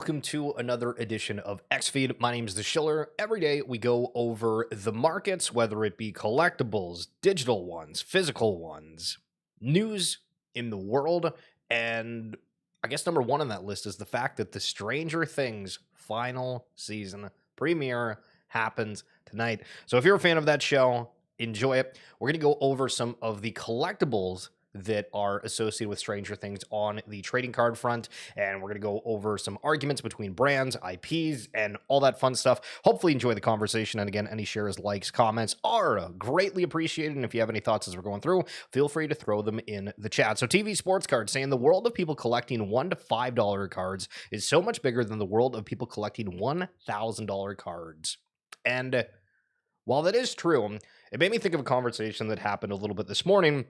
Welcome to another edition of XFeed. My name is The Schiller. Every day we go over the markets, whether it be collectibles, digital ones, physical ones, news in the world. And I guess number one on that list is the fact that the Stranger Things final season premiere happens tonight. So if you're a fan of that show, enjoy it. We're going to go over some of the collectibles that are associated with Stranger Things on the trading card front, and we're going to go over some arguments between brands, IPs, and all that fun stuff. Hopefully enjoy the conversation, and again, any shares, likes, comments are greatly appreciated, and if you have any thoughts as we're going through, feel free to throw them in the chat. So TV Sports Cards saying the world of people collecting $1 to $5 cards is so much bigger than the world of people collecting $1,000 cards. And while that is true, it made me think of a conversation that happened a little bit this morning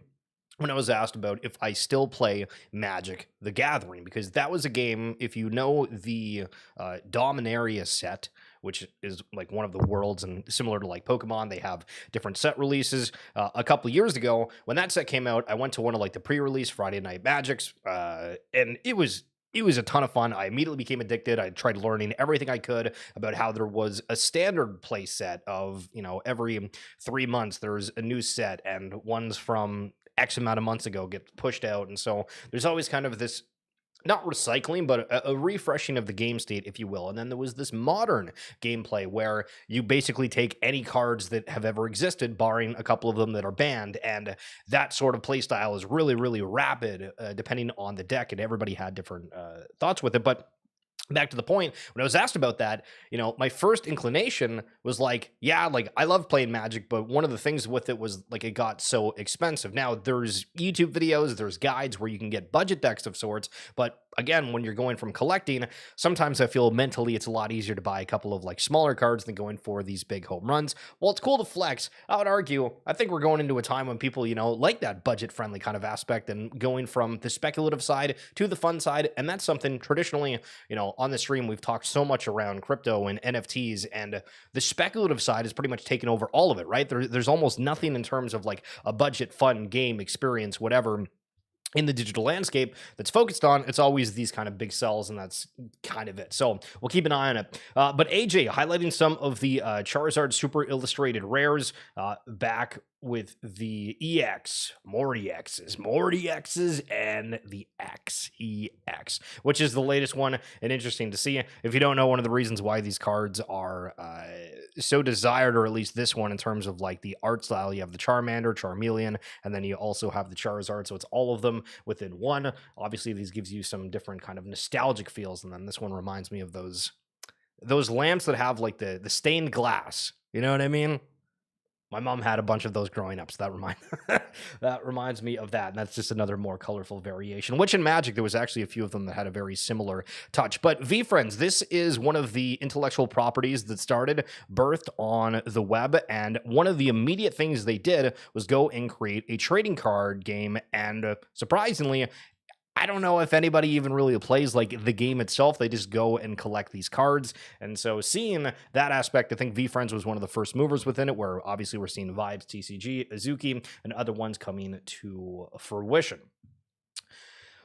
when I was asked about if I still play Magic the Gathering, because that was a game, if you know the Dominaria set, which is like one of the worlds and similar to like Pokemon, they have different set releases. A couple of years ago, when that set came out, I went to one of like the pre-release Friday Night Magics, and it was a ton of fun. I immediately became addicted. I tried learning everything I could about how there was a standard play set of, every 3 months there's a new set, and ones from X amount of months ago get pushed out. And so there's always kind of this, not recycling, but a refreshing of the game state, if you will. And then there was this modern gameplay where you basically take any cards that have ever existed, barring a couple of them that are banned. And that sort of play style is really, really rapid, depending on the deck. And everybody had different thoughts with it. But back to the point, when I was asked about that, my first inclination was like, yeah, like I love playing Magic, but one of the things with it was like it got so expensive. Now there's YouTube videos, there's guides where you can get budget decks of sorts, but again, when you're going from collecting, sometimes I feel mentally it's a lot easier to buy a couple of like smaller cards than going for these big home runs. Well, it's cool to flex. I would argue, I think we're going into a time when people, like that budget friendly kind of aspect and going from the speculative side to the fun side. And that's something traditionally, on the stream, we've talked so much around crypto and NFTs, and the speculative side has pretty much taken over all of it, right? There's almost nothing in terms of like a budget, fun game experience, whatever, in the digital landscape that's focused on. It's always these kind of big sells, and that's kind of it. So we'll keep an eye on it. But AJ highlighting some of the Charizard Super Illustrated rares back with the EX, more EXs, and the XEX, which is the latest one, and interesting to see. If you don't know, one of the reasons why these cards are so desired, or at least this one in terms of like the art style, you have the Charmander, Charmeleon, and then you also have the Charizard, so it's all of them within one. Obviously, these gives you some different kind of nostalgic feels, and then this one reminds me of those lamps that have like the stained glass. You know what I mean? My mom had a bunch of those growing up, so that reminds me of that. And that's just another more colorful variation, which in Magic, there was actually a few of them that had a very similar touch. But VeeFriends, this is one of the intellectual properties that started, birthed on the web. And one of the immediate things they did was go and create a trading card game. And surprisingly, I don't know if anybody even really plays like the game itself. They just go and collect these cards. And so seeing that aspect, I think VeeFriends was one of the first movers within it, where obviously we're seeing Vibes, TCG, Azuki, and other ones coming to fruition.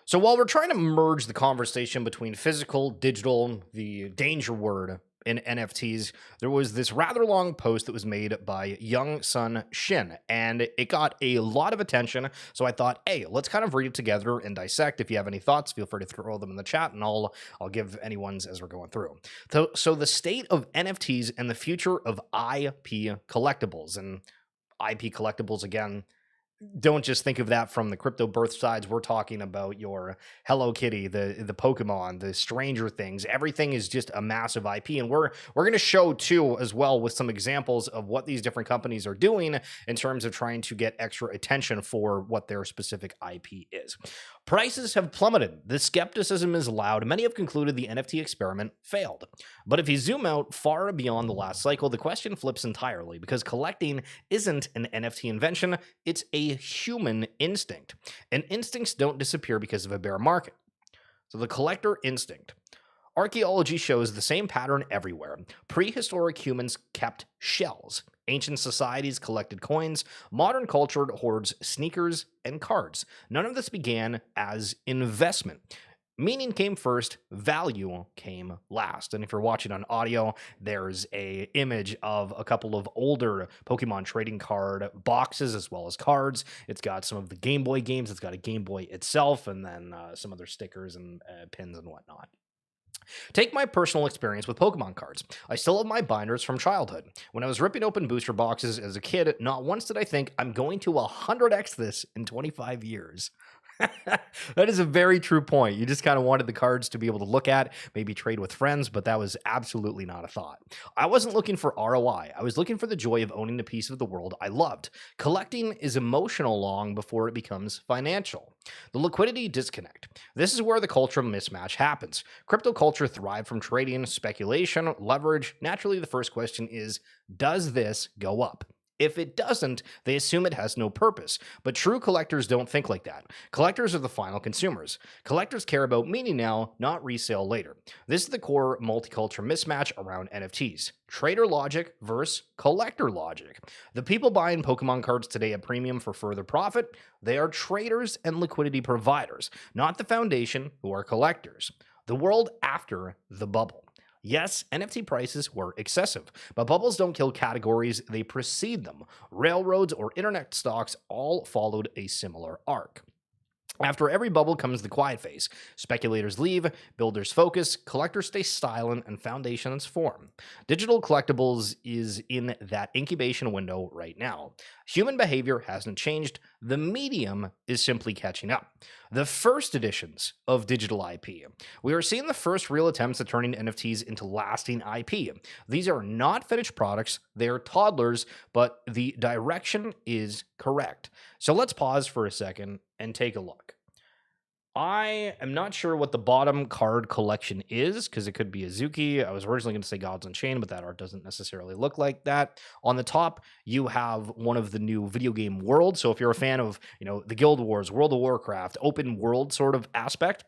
So while we're trying to merge the conversation between physical, digital, the danger word in NFTs, there was this rather long post that was made by Young Sun Shin, and it got a lot of attention. So I thought, hey, let's kind of read it together and dissect. If you have any thoughts, feel free to throw them in the chat, and I'll give anyone's as we're going through. So the state of NFTs and the future of IP collectibles. And IP collectibles, again, don't just think of that from the crypto birth sides. We're talking about your Hello Kitty, the Pokemon, the Stranger Things. Everything is just a massive IP, and we're going to show too as well with some examples of what these different companies are doing in terms of trying to get extra attention for what their specific IP is. Prices have plummeted. The skepticism is loud. Many have concluded the NFT experiment failed. But if you zoom out far beyond the last cycle, the question flips entirely, because collecting isn't an NFT invention, it's a human instinct. And instincts don't disappear because of a bear market. So the collector instinct. Archaeology shows the same pattern everywhere. Prehistoric humans kept shells. Ancient societies collected coins. Modern culture hoards sneakers and cards. None of this began as investment. Meaning came first, value came last. And if you're watching on audio, there's a image of a couple of older Pokemon trading card boxes as well as cards. It's got some of the Game Boy games. It's got a Game Boy itself, and then some other stickers and pins and whatnot. Take my personal experience with Pokemon cards. I still have my binders from childhood. When I was ripping open booster boxes as a kid, not once did I think I'm going to 100x this in 25 years. That is a very true point. You just kind of wanted the cards to be able to look at, maybe trade with friends, but that was absolutely not a thought. I wasn't looking for ROI. I was looking for the joy of owning a piece of the world I loved. Collecting is emotional long before it becomes financial. The liquidity disconnect. This is where the cultural mismatch happens. Crypto culture thrived from trading, speculation, leverage. Naturally, the first question is, does this go up? If it doesn't, they assume it has no purpose. But true collectors don't think like that. Collectors are the final consumers. Collectors care about meaning now, not resale later. This is the core multicultural mismatch around NFTs. Trader logic versus collector logic. The people buying Pokemon cards today at premium for further profit, they are traders and liquidity providers, not the foundation who are collectors. The world after the bubble. Yes, NFT prices were excessive, but bubbles don't kill categories, they precede them. Railroads or internet stocks all followed a similar arc. After every bubble comes the quiet phase. Speculators leave, builders focus, collectors stay silent, and foundations form. Digital collectibles is in that incubation window right now. Human behavior hasn't changed. The medium is simply catching up. The first editions of digital IP. We are seeing the first real attempts at turning NFTs into lasting IP. These are not finished products, they are toddlers, but the direction is correct. So let's pause for a second and take a look. I am not sure what the bottom card collection is, because it could be Azuki. I was originally going to say Gods Unchained, but that art doesn't necessarily look like that. On the top, you have one of the new video game worlds. So if you're a fan of, the Guild Wars, World of Warcraft, open world sort of aspect,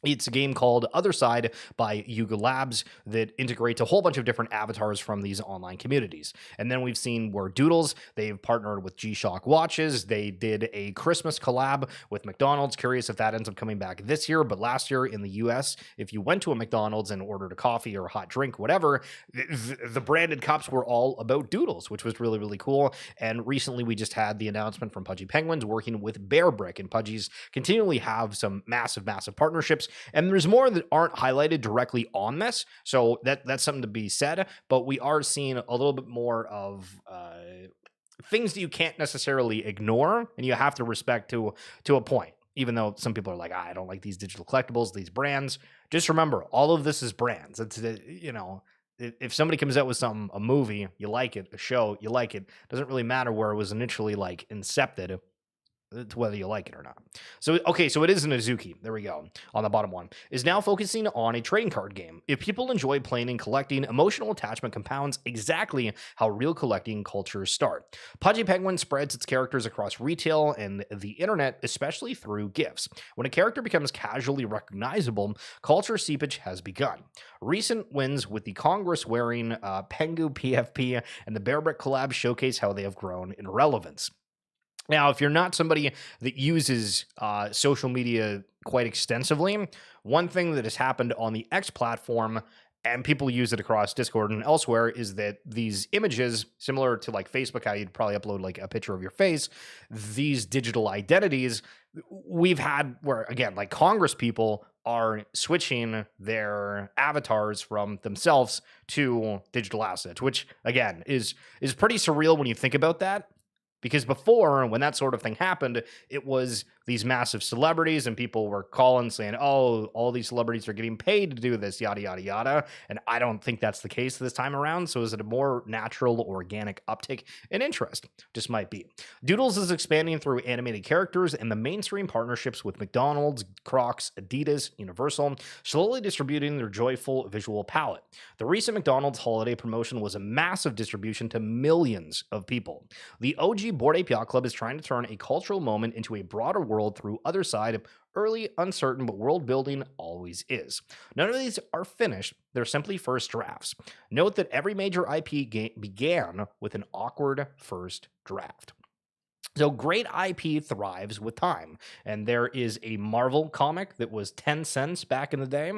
it's a game called Other Side by Yuga Labs that integrates a whole bunch of different avatars from these online communities. And then we've seen where Doodles, they've partnered with G-Shock Watches. They did a Christmas collab with McDonald's. Curious if that ends up coming back this year. But last year in the US, if you went to a McDonald's and ordered a coffee or a hot drink, whatever, the branded cups were all about Doodles, which was really, really cool. And recently we just had the announcement from Pudgy Penguins working with Bear Brick. And Pudgy's continually have some massive, massive partnerships. And there's more that aren't highlighted directly on this, so that's something to be said. But we are seeing a little bit more of things that you can't necessarily ignore, and you have to respect to a point. Even though some people are like, I don't like these digital collectibles, these brands. Just remember, all of this is brands. It's if somebody comes out with a movie, you like it, a show, you like it. Doesn't really matter where it was initially incepted. To whether you like it or not. So, okay, so it is an Azuki. There we go. On the bottom one. Is now focusing on a trading card game. If people enjoy playing and collecting, emotional attachment compounds exactly how real collecting cultures start. Pudgy Penguin spreads its characters across retail and the internet, especially through GIFs. When a character becomes casually recognizable, culture seepage has begun. Recent wins with the Congress wearing Pengu PFP and the Bear Brick collab showcase how they have grown in relevance. Now, if you're not somebody that uses social media quite extensively, one thing that has happened on the X platform, and people use it across Discord and elsewhere, is that these images, similar to Facebook, how you'd probably upload a picture of your face, these digital identities, we've had where, again, Congress people are switching their avatars from themselves to digital assets, which, again, is pretty surreal when you think about that. Because before, when that sort of thing happened, it was these massive celebrities and people were calling saying, oh, all these celebrities are getting paid to do this, yada, yada, yada. And I don't think that's the case this time around. So is it a more natural, organic uptick in interest? Just might be. Doodles is expanding through animated characters and the mainstream partnerships with McDonald's, Crocs, Adidas, Universal, slowly distributing their joyful visual palette. The recent McDonald's holiday promotion was a massive distribution to millions of people. The OG Bored Ape Yacht Club is trying to turn a cultural moment into a broader world through Other Side. Early, uncertain, but world building always is. None of these are finished, they're simply first drafts. Note that every major IP began with an awkward first draft. So great IP thrives with time. And there is a Marvel comic that was 10 cents back in the day.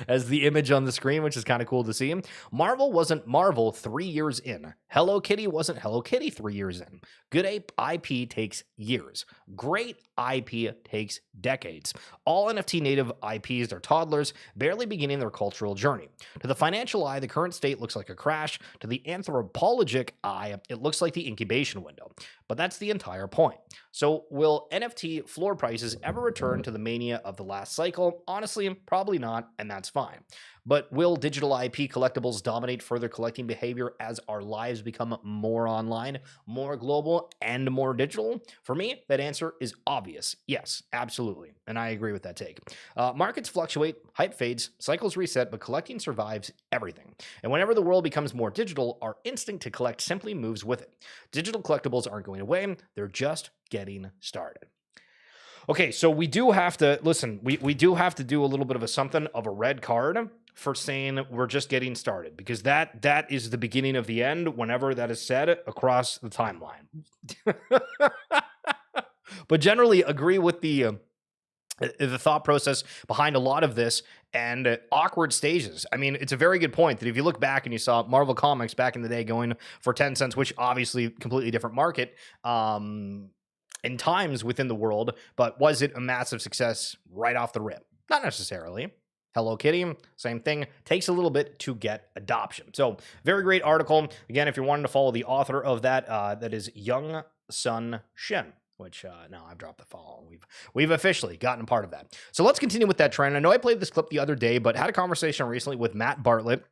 As the image on the screen, which is kind of cool to see. Marvel wasn't Marvel 3 years in. Hello Kitty wasn't Hello Kitty 3 years in. Good IP takes years. Great IP takes decades. All NFT native IPs are toddlers, barely beginning their cultural journey. To the financial eye, the current state looks like a crash. To the anthropologic eye, it looks like the incubation window. But that's the entire point. So will NFT floor prices ever return to the mania of the last cycle? Honestly, probably not, and that's fine. But will digital IP collectibles dominate further collecting behavior as our lives become more online, more global, and more digital? For me, that answer is obvious. Yes, absolutely. And I agree with that take. Markets fluctuate, hype fades, cycles reset, but collecting survives everything. And whenever the world becomes more digital, our instinct to collect simply moves with it. Digital collectibles aren't going away, they're just getting started. Okay, so we do have to, listen, we do have to do a little bit of a red card for saying we're just getting started, because that is the beginning of the end whenever that is said across the timeline. But generally agree with the thought process behind a lot of this and awkward stages. I mean, it's a very good point that if you look back and you saw Marvel Comics back in the day going for 10 cents, which obviously completely different market, in times within the world, but was it a massive success right off the rip? Not necessarily. Hello Kitty, same thing. Takes a little bit to get adoption. So very great article. Again, if you're wanting to follow the author of that, that is Young Sun Shin, which now I've dropped the follow. We've officially gotten part of that. So let's continue with that trend. I know I played this clip the other day, but had a conversation recently with Matt Bartlett,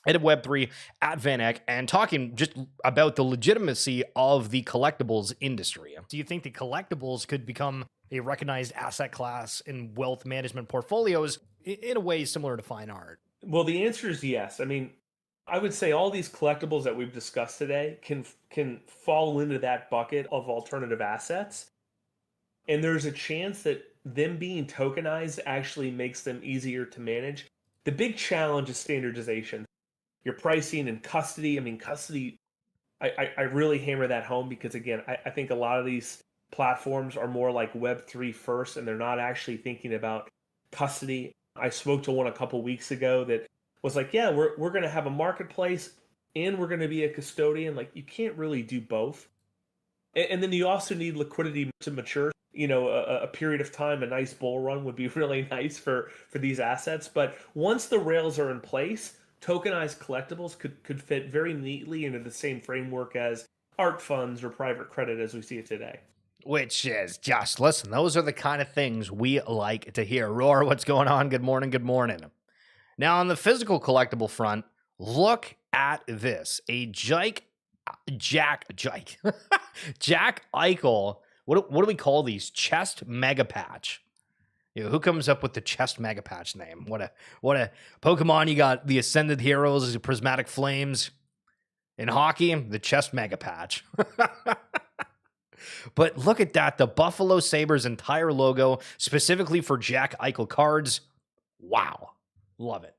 head of Web3 at VanEck, and talking just about the legitimacy of the collectibles industry. Do you think the collectibles could become a recognized asset class in wealth management portfolios in a way similar to fine art? Well, the answer is yes. I mean, I would say all these collectibles that we've discussed today can fall into that bucket of alternative assets. And there's a chance that them being tokenized actually makes them easier to manage. The big challenge is standardization. Your pricing and custody. I mean, custody, I really hammer that home because, again, I think a lot of these platforms are more like Web3 first, and they're not actually thinking about custody. I spoke to one a couple weeks ago that was like, yeah, we're going to have a marketplace and we're going to be a custodian. Like, you can't really do both. And then you also need liquidity to mature. You know, a period of time, a nice bull run would be really nice for these assets. But once the rails are in place, tokenized collectibles could fit very neatly into the same framework as art funds or private credit as we see it today. Which is just, listen, those are the kind of things we like to hear. Roar, what's going on? Good morning, good morning. Now, on the physical collectible front, look at this. A Jack Eichel, what do we call these? Chest Mega Patch. You know, who comes up with the Chest Mega Patch name? What a Pokemon. You got the Ascended Heroes, the Prismatic Flames. In hockey, the Chest Mega Patch. But look at that, the Buffalo Sabres entire logo, specifically for Jack Eichel cards. Wow. Love it.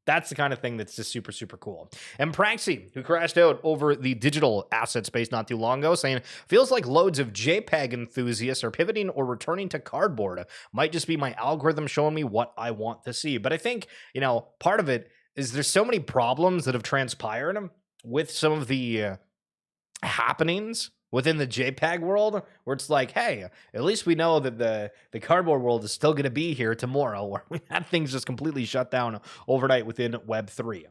That's the kind of thing that's just super, super cool. And Pranksy, who crashed out over the digital asset space not too long ago, saying, feels like loads of JPEG enthusiasts are pivoting or returning to cardboard. Might just be my algorithm showing me what I want to see. But I think, you know, part of it is there's so many problems that have transpired with some of the happenings within the JPEG world, where it's like, hey, at least we know that the cardboard world is still going to be here tomorrow, where we had things just completely shut down overnight within Web3.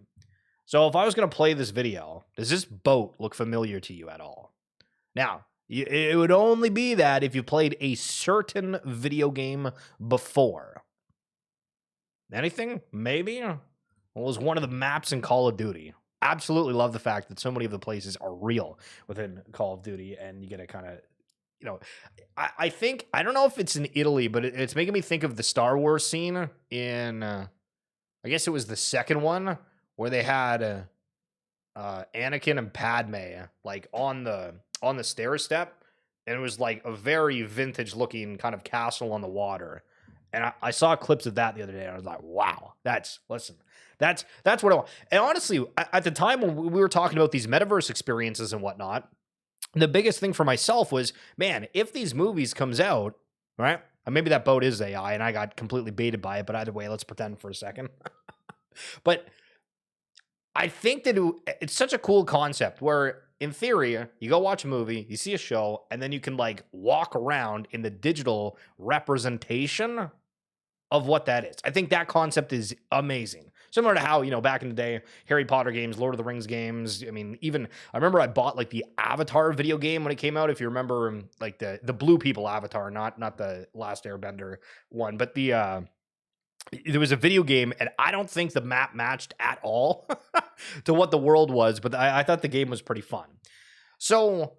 So if I was going to play this video, does this boat look familiar to you at all? Now, it would only be that if you played a certain video game before. Anything? Maybe? What was one of the maps in Call of Duty? Absolutely love the fact that so many of the places are real within Call of Duty, and you get to kind of, you know, I think, I don't know if it's in Italy, but it's making me think of the Star Wars scene in, I guess it was the second one, where they had Anakin and Padme like on the stair step, and it was like a very vintage looking kind of castle on the water. And I saw clips of that the other day, and I was like, wow, that's what I want. And honestly, at the time when we were talking about these metaverse experiences and whatnot, the biggest thing for myself was, man, if these movies comes out, right? And maybe that boat is AI and I got completely baited by it, but either way, let's pretend for a second. But I think that it's such a cool concept where, in theory, you go watch a movie, you see a show, and then you can like walk around in the digital representation of what that is. I think that concept is amazing. Similar to how, you know, back in the day, Harry Potter games, Lord of the Rings games. I mean, even I remember I bought like the Avatar video game when it came out. If you remember, like the Blue People Avatar, not the Last Airbender one, but there was a video game, and I don't think the map matched at all to what the world was, but I thought the game was pretty fun. So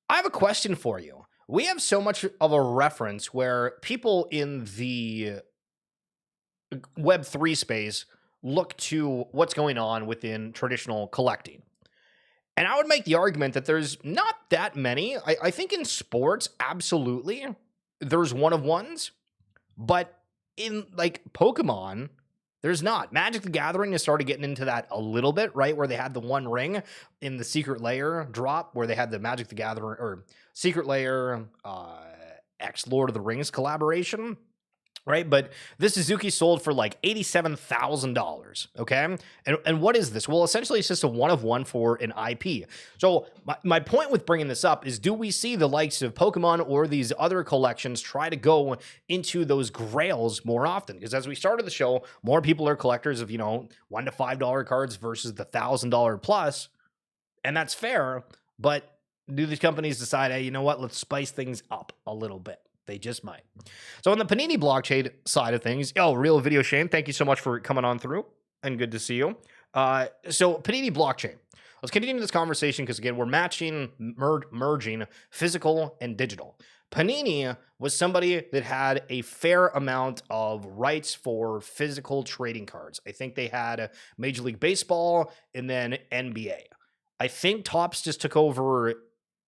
I have a question for you. We have so much of a reference where people in the Web3 space look to what's going on within traditional collecting. And I would make the argument that there's not that many. I think in sports, absolutely, there's one of ones, but in like Pokemon, there's not. Magic the Gathering has started getting into that a little bit, right? Where they had the One Ring in the Secret Lair drop, where they had the Magic the Gathering or Secret Lair X Lord of the Rings collaboration. Right, but this Azuki sold for like $87,000. Okay, and what is this? Well, essentially, it's just a one of one for an IP. So my point with bringing this up is, do we see the likes of Pokemon or these other collections try to go into those Grails more often? Because as we started the show, more people are collectors of, you know, $1 to $5 cards versus the $1,000 plus, and that's fair. But do these companies decide, hey, you know what? Let's spice things up a little bit. They just might. So on the Panini blockchain side of things, Real Video Shane, thank you so much for coming on through, and good to see you. So Panini blockchain. Let's continue this conversation because, again, we're merging physical and digital. Panini was somebody that had a fair amount of rights for physical trading cards. I think they had Major League Baseball and then NBA. I think Topps just took over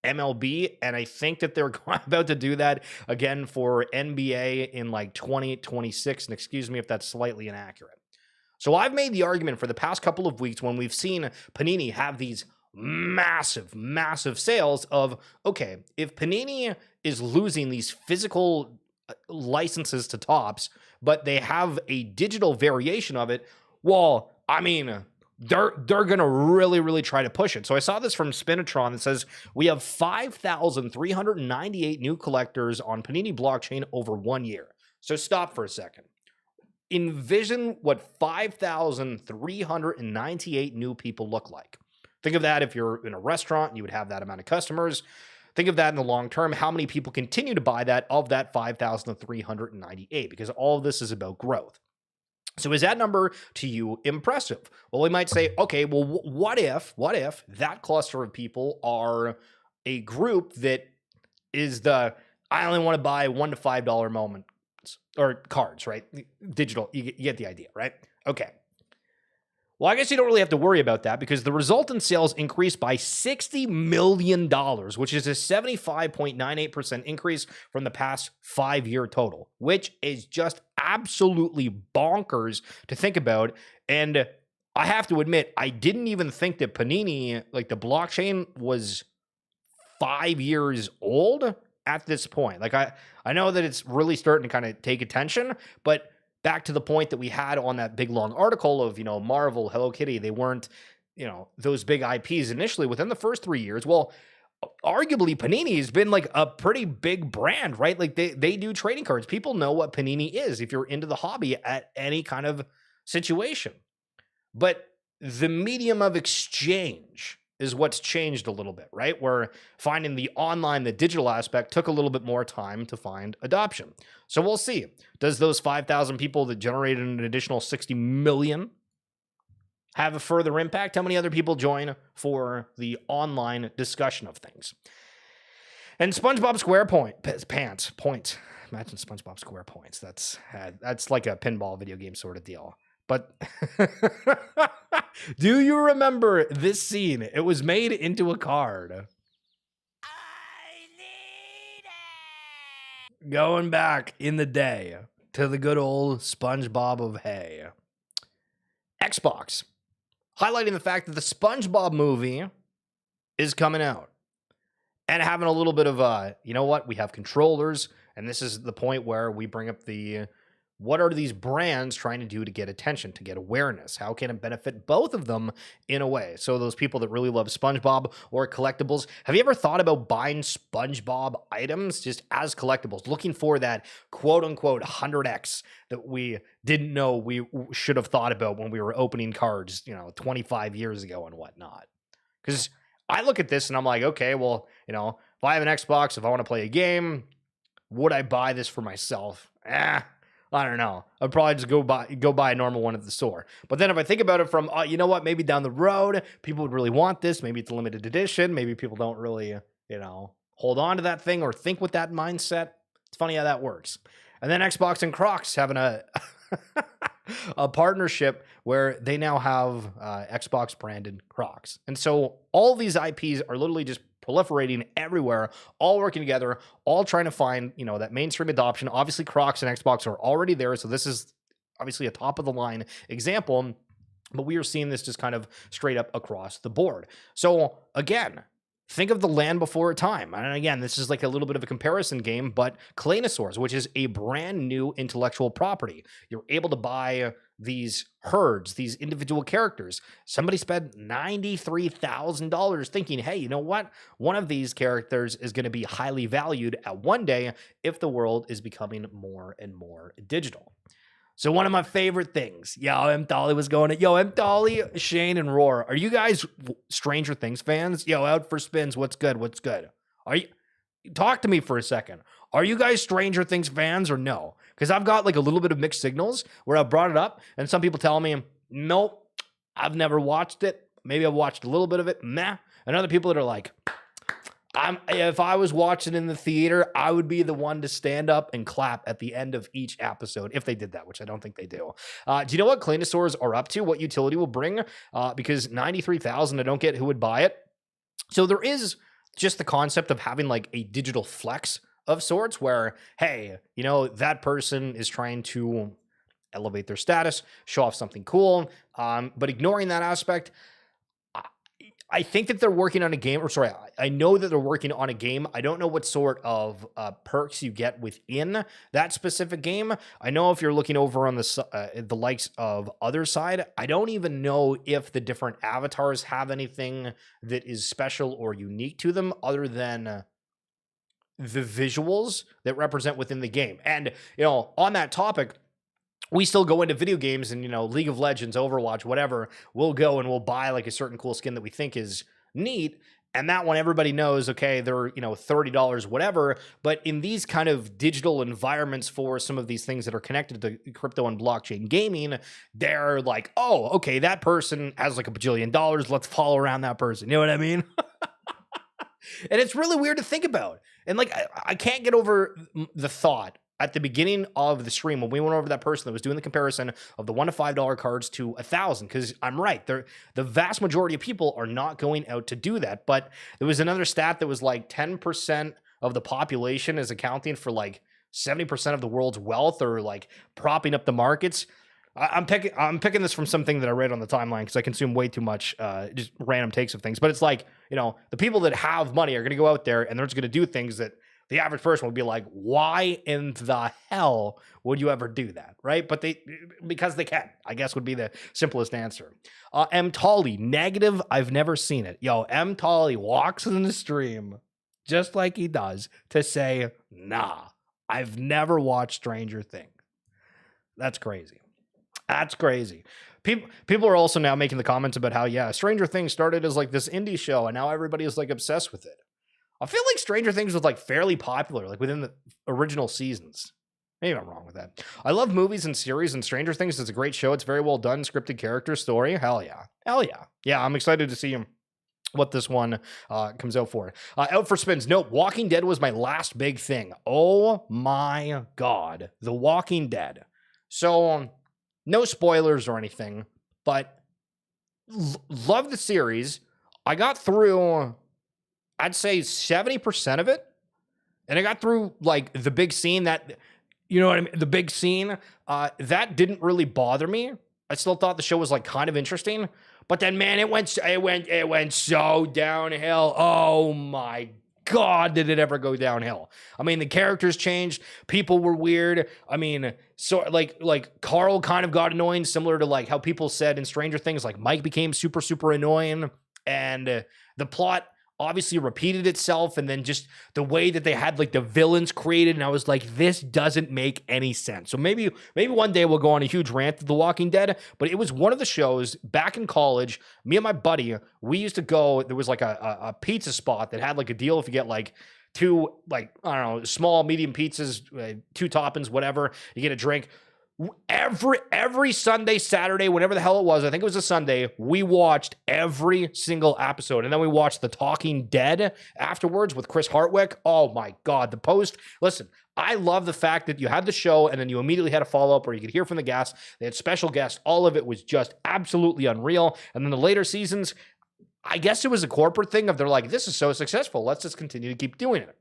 MLB, and I think that they're about to do that again for NBA in like 2026, and excuse me if that's slightly inaccurate. So I've made the argument for the past couple of weeks when we've seen Panini have these massive sales of, okay, if Panini is losing these physical licenses to Topps, but they have a digital variation of it, well, I mean, they're going to really try to push it. So I saw this from Spinatron that says we have 5,398 new collectors on Panini blockchain over 1 year. So stop for a second. Envision what 5,398 new people look like. Think of that if you're in a restaurant and you would have that amount of customers. Think of that in the long term. How many people continue to buy that of that 5,398? Because all of this is about growth. So is that number to you impressive? Well, we might say, okay, well, what if that cluster of people are a group that is I only want to buy $1 to $5 moments or cards, right? Digital, you get the idea, right? Okay. Well, I guess you don't really have to worry about that because the resultant sales increased by $60 million, which is a 75.98% increase from the past 5-year total, which is just absolutely bonkers to think about. And I have to admit, I didn't even think that Panini, like the blockchain, was 5 years old at this point. Like I know that it's really starting to kind of take attention, but back to the point that we had on that big long article of, you know, Marvel, Hello Kitty, they weren't, you know, those big IPs initially within the first 3 years. Well, arguably Panini has been like a pretty big brand, right? Like they do trading cards. People know what Panini is if you're into the hobby at any kind of situation. But the medium of exchange is what's changed a little bit, right? Where finding the online, the digital aspect took a little bit more time to find adoption. So we'll see. Does those 5,000 people that generated an additional 60 million have a further impact? How many other people join for the online discussion of things? And SpongeBob SquarePants points. Imagine SpongeBob SquarePoints. That's like a pinball video game sort of deal. But do you remember this scene? It was made into a card. I need it. Going back in the day to the good old SpongeBob of Hay. Xbox highlighting the fact that the SpongeBob movie is coming out. and having a little bit of you know what, we have controllers, and this is the point where we bring up the what are these brands trying to do to get attention, to get awareness? How can it benefit both of them in a way? So those people that really love SpongeBob or collectibles, have you ever thought about buying SpongeBob items just as collectibles, looking for that quote unquote 100x that we didn't know we should have thought about when we were opening cards, 25 years ago and whatnot? Because I look at this and I'm like, okay, well, if I have an Xbox, if I want to play a game, would I buy this for myself? I don't know. I'd probably just go buy a normal one at the store. But then if I think about it from, you know what, maybe down the road, people would really want this. Maybe it's a limited edition. Maybe people don't really, hold on to that thing or think with that mindset. It's funny how that works. And then Xbox and Crocs having a partnership where they now have Xbox branded Crocs. And so all these IPs are literally just proliferating everywhere, all working together, all trying to find, that mainstream adoption. Obviously, Crocs and Xbox are already there, so this is obviously a top of the line example, but we are seeing this just kind of straight up across the board. So again, think of the land before time. And again, this is like a little bit of a comparison game, but Claynosaurs, which is a brand new intellectual property. You're able to buy these herds, these individual characters. Somebody spent $93,000 thinking, hey, you know what? One of these characters is going to be highly valued at one day if the world is becoming more and more digital. So one of my favorite things, M. Dolly was going at, M. Dolly, Shane, and Roar. Are you guys Stranger Things fans? Out for spins. What's good? What's good? Talk to me for a second. Are you guys Stranger Things fans or no? Because I've got like a little bit of mixed signals where I brought it up and some people tell me, nope, I've never watched it. Maybe I've watched a little bit of it. Nah. And other people that are like, if I was watching in the theater, I would be the one to stand up and clap at the end of each episode if they did that, which I don't think they do. Do you know what Claynosaurs are up to? What utility will bring? Because $93,000, I don't get who would buy it. So there is just the concept of having like a digital flex of sorts where, hey, that person is trying to elevate their status, show off something cool. But ignoring that aspect, I think that they're working on a game, I know that they're working on a game. I don't know what sort of perks you get within that specific game. I know if you're looking over on the likes of other side, I don't even know if the different avatars have anything that is special or unique to them other than the visuals that represent within the game. And, on that topic, we still go into video games and, League of Legends, Overwatch, whatever, we'll go and we'll buy like a certain cool skin that we think is neat. And that one, everybody knows, okay, they're, $30, whatever. But in these kind of digital environments for some of these things that are connected to crypto and blockchain gaming, they're like, oh, okay, that person has like $1 bajillion. Let's follow around that person. You know what I mean? And it's really weird to think about. And like, I can't get over the thought at the beginning of the stream when we went over that person that was doing the comparison of the $1 to $5 cards to 1,000, because I'm right, the vast majority of people are not going out to do that. But there was another stat that was like 10% of the population is accounting for like 70% of the world's wealth, or like propping up the markets. I'm picking this from something that I read on the timeline because I consume way too much just random takes of things. But it's like, the people that have money are going to go out there and they're just going to do things that the average person would be like, why in the hell would you ever do that, right? But because they can, I guess, would be the simplest answer. M. Tolly, negative, I've never seen it. M. Tolly walks in the stream just like he does to say, nah, I've never watched Stranger Things. That's crazy. That's crazy. People are also now making the comments about how, Stranger Things started as like this indie show and now everybody is like obsessed with it. I feel like Stranger Things was like fairly popular, like within the original seasons. Maybe I'm wrong with that. I love movies and series, and Stranger Things is a great show. It's very well done, scripted character story. Hell yeah. Hell yeah. Yeah, I'm excited to see what this one comes out for. Out for spins. Nope. Walking Dead was my last big thing. Oh my God. The Walking Dead. So no spoilers or anything, but love the series. I got through, I'd say 70% of it. And I got through like the big scene that, you know what I mean? The big scene, that didn't really bother me. I still thought the show was like kind of interesting, but then man, it went so downhill. Oh my God, did it ever go downhill. I mean, the characters changed. People were weird. I mean, so like Carl kind of got annoying, similar to like how people said in Stranger Things, like Mike became super, super annoying. And the plot obviously repeated itself, and then just the way that they had like the villains created, and I was like, this doesn't make any sense. So maybe one day we'll go on a huge rant of The Walking Dead, but it was one of the shows back in college. Me and my buddy, we used to go, there was like a pizza spot that had like a deal if you get like two, like, I don't know, small, medium pizzas, 2 toppings, whatever, you get a drink. Every Sunday, Saturday, whenever the hell it was, I think it was a Sunday, we watched every single episode. And then we watched The Talking Dead afterwards with Chris Hardwick. Oh my God, the post. Listen, I love the fact that you had the show and then you immediately had a follow-up where you could hear from the guests. They had special guests. All of it was just absolutely unreal. And then the later seasons, I guess it was a corporate thing of they're like, this is so successful, let's just continue to keep doing it.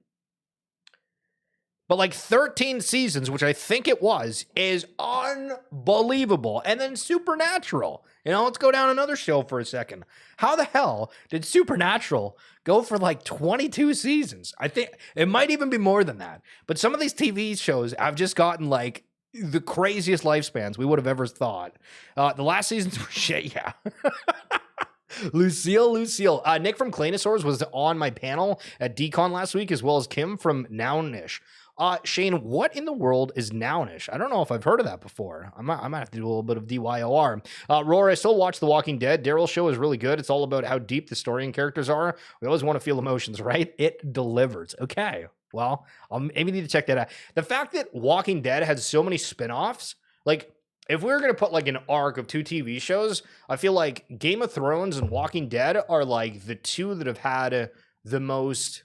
But like 13 seasons, which I think it was, is unbelievable. And then Supernatural. You know, let's go down another show for a second. How the hell did Supernatural go for like 22 seasons? I think it might even be more than that. But some of these TV shows have just gotten like the craziest lifespans we would have ever thought. The last seasons were shit, yeah. Lucille. Nick from Claynosaurs was on my panel at Decon last week, as well as Kim from Nownish. Shane, what in the world is Nownish? I don't know if I've heard of that before. I might have to do a little bit of DYOR. Roar, I still watch The Walking Dead. Daryl's show is really good. It's all about how deep the story and characters are. We always want to feel emotions, right? It delivers. Okay, well, I'll maybe need to check that out. The fact that Walking Dead has so many spinoffs, like, if we were going to put like an arc of 2 TV shows, I feel like Game of Thrones and Walking Dead are like the 2 that have had the most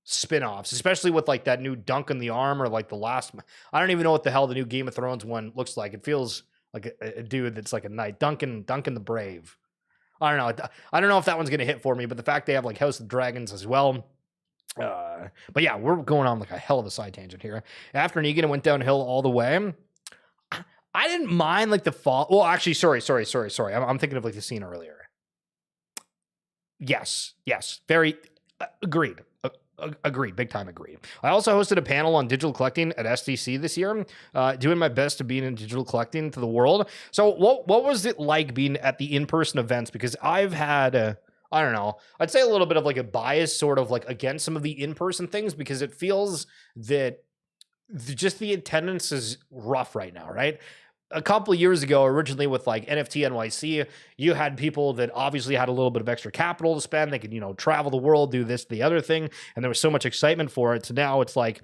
spin-offs, especially with like that new Dunk in the Arm, or like the last, I don't even know what the hell the new Game of Thrones one looks like. It feels like a dude that's like a knight, Duncan the Brave. I don't know. I don't know if that one's going to hit for me, but the fact they have like House of Dragons as well. But yeah, we're going on like a hell of a side tangent here. After Negan, it went downhill all the way. I didn't mind like the fall. Well, actually, sorry. I'm thinking of like the scene earlier. Yes. Very agreed. Agreed. Big time agreed. I also hosted a panel on digital collecting at SDC this year, doing my best to be in digital collecting to the world. So what was it like being at the in-person events? Because I've had, I don't know, I'd say a little bit of like a bias sort of like against some of the in-person things, because it feels that just the attendance is rough right now, right? A couple of years ago, originally with like NFT NYC, you had people that obviously had a little bit of extra capital to spend. They could, you know, travel the world, do this, the other thing. And there was so much excitement for it. So now it's like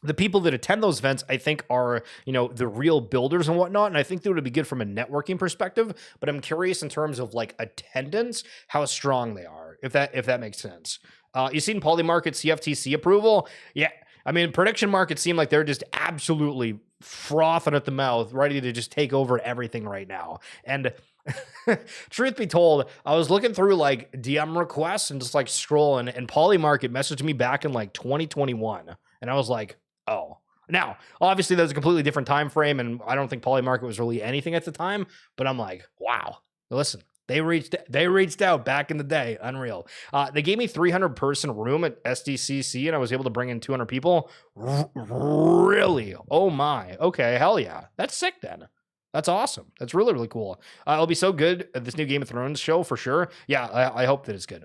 the people that attend those events, I think, are, you know, the real builders and whatnot. And I think that would be good from a networking perspective. But I'm curious in terms of like attendance, how strong they are, if that makes sense. You seen Polymarket CFTC approval? Yeah. I mean, prediction markets seem like they're just absolutely frothing at the mouth, ready to just take over everything right now. And truth be told, I was looking through like DM requests and just like scrolling, and Polymarket messaged me back in like 2021. And I was like, oh. Now, obviously, there's a completely different time frame, and I don't think Polymarket was really anything at the time, but I'm like, wow, listen. They reached out back in the day. Unreal. They gave me 300 person room at SDCC, and I was able to bring in 200 people. Really? Oh my. Okay. Hell yeah. That's sick then. That's awesome. That's really, really cool. It'll be so good at this new Game of Thrones show for sure. Yeah, I hope that it's good.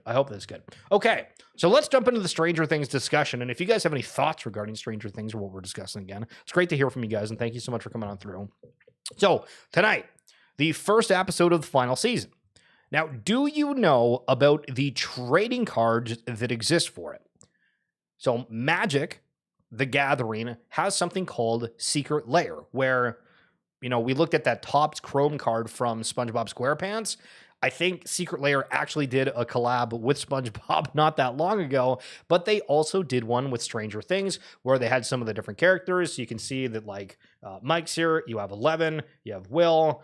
Okay, so let's jump into the Stranger Things discussion. And if you guys have any thoughts regarding Stranger Things or what we're discussing again, it's great to hear from you guys, and thank you so much for coming on through. So tonight, the first episode of the final season. Now, do you know about the trading cards that exist for it? So Magic, the Gathering, has something called Secret Lair, where, you know, we looked at that Topps Chrome card from SpongeBob SquarePants. I think Secret Lair actually did a collab with SpongeBob not that long ago, but they also did one with Stranger Things where they had some of the different characters. So you can see that like Mike's here, you have 11, you have Will,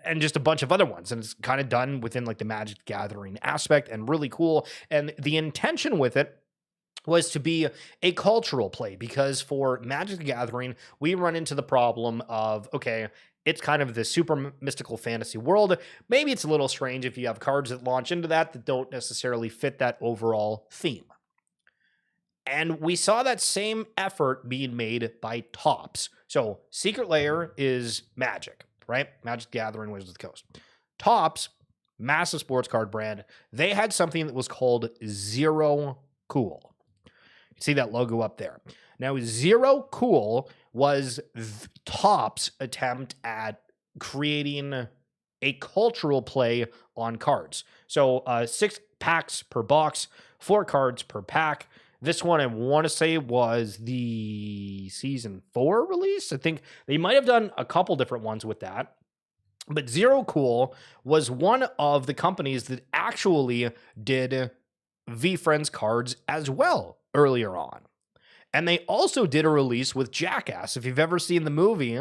and just a bunch of other ones. And it's kind of done within like the Magic Gathering aspect and really cool. And the intention with it was to be a cultural play, because for Magic the Gathering, we run into the problem of, okay, it's kind of this super mystical fantasy world. Maybe it's a little strange if you have cards that launch into that don't necessarily fit that overall theme. And we saw that same effort being made by Topps. So Secret Lair is Magic, right? Magic the Gathering, Wizards of the Coast. Topps, massive sports card brand, they had something that was called Zerocool. You see that logo up there. Now, Zerocool was Topps' attempt at creating a cultural play on cards. So 6 packs per box, 4 cards per pack. This one, I want to say, was the season 4 release. I think they might have done a couple different ones with that. But Zerocool was one of the companies that actually did VeeFriends cards as well earlier on. And they also did a release with Jackass. If you've ever seen the movie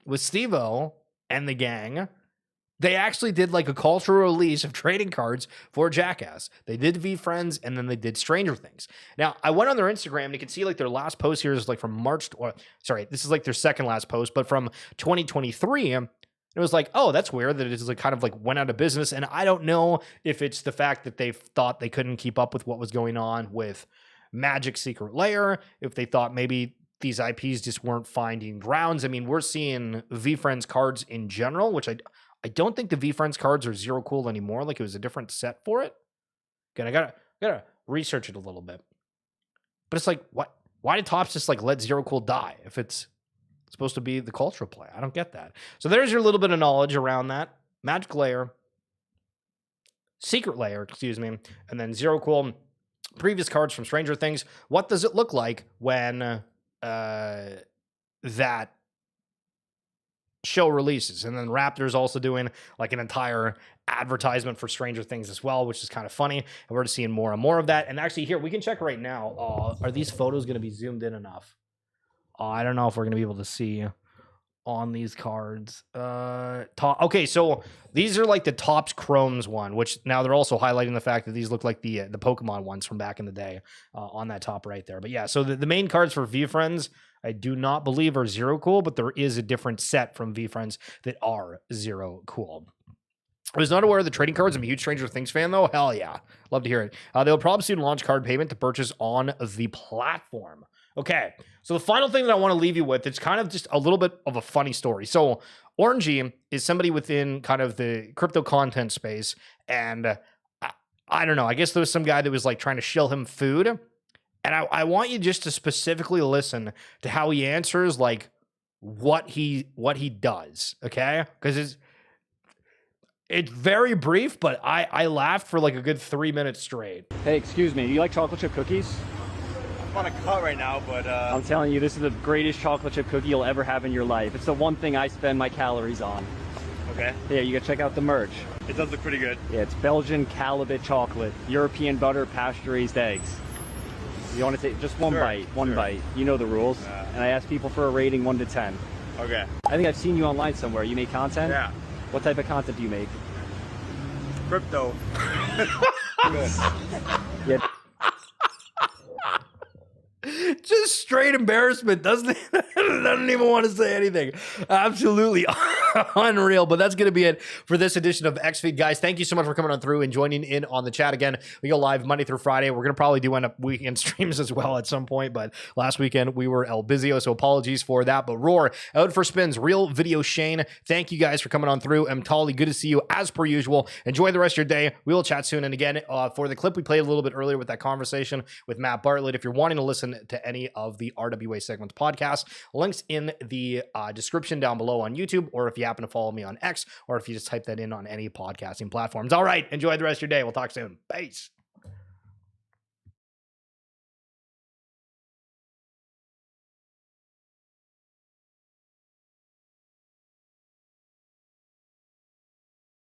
with Steve-O and the gang, they actually did like a cultural release of trading cards for Jackass. They did VeeFriends, and then they did Stranger Things. Now, I went on their Instagram, and you can see like their last post here is like from March, or sorry, this is like their second last post, but from 2023. It was like, oh, that's weird that it's like kind of like went out of business. And I don't know if it's the fact that they thought they couldn't keep up with what was going on with Magic Secret Lair, if they thought maybe these IPs just weren't finding grounds. I mean, we're seeing VeeFriends cards in general, which I don't think the VeeFriends cards are Zerocool anymore. Like it was a different set for it. Again, I gotta research it a little bit. But it's like, what? Why did Topps just like let Zerocool die if it's supposed to be the cultural play? I don't get that. So there's your little bit of knowledge around that. Magic Lair, Secret Lair, excuse me, and then Zerocool. Previous cards from Stranger Things. What does it look like when that show releases? And then Raptor's also doing like an entire advertisement for Stranger Things as well, which is kind of funny. And we're just seeing more and more of that. And actually here, we can check right now. Are these photos going to be zoomed in enough? I don't know if we're going to be able to see on these cards. Okay, so these are like the Topps Chromes one, which now they're also highlighting the fact that these look like the Pokemon ones from back in the day on that top right there. But yeah, so the main cards for VeeFriends, I do not believe are Zerocool, but there is a different set from VeeFriends that are Zerocool. I was not aware of the trading cards. I'm a huge Stranger Things fan, though. Hell yeah. Love to hear it. They'll probably soon launch card payment to purchase on the platform. Okay, so the final thing that I want to leave you with, it's kind of just a little bit of a funny story. So Orangie is somebody within kind of the crypto content space, and I don't know. I guess there was some guy that was like trying to shill him food, and I want you just to specifically listen to how he answers like what he does, okay? Because it's very brief, but I laughed for like a good 3 minutes straight. Hey, excuse me, do you like chocolate chip cookies? I'm on a cut right now, but I'm telling you, this is the greatest chocolate chip cookie you'll ever have in your life. It's the one thing I spend my calories on. Okay. Yeah, you gotta check out the merch. It does look pretty good. Yeah, it's Belgian Calibit chocolate, European butter, pasture-raised eggs. You want to take just one bite, one bite. You know the rules. And I ask people for a rating 1 to 10. Okay. I think I've seen you online somewhere. You make content? Yeah. What type of content do you make? Crypto. Good. Yeah. Just straight embarrassment, doesn't it? I don't even want to say anything. Absolutely unreal. But that's going to be it for this edition of XFeed. Guys, thank you so much for coming on through and joining in on the chat again. We go live Monday through Friday. We're going to probably do end up weekend streams as well at some point. But last weekend, we were El Bizio, so apologies for that. But Roar, out for spins, Real Video Shane. Thank you guys for coming on through. Tolly, good to see you as per usual. Enjoy the rest of your day. We will chat soon. And again, for the clip we played a little bit earlier with that conversation with Matt Bartlett, if you're wanting to listen to any of the RWA Segments podcasts, links in the description down below on YouTube, or if you happen to follow me on X, or if you just type that in on any podcasting platforms. All right, enjoy the rest of your day. We'll talk soon. Peace.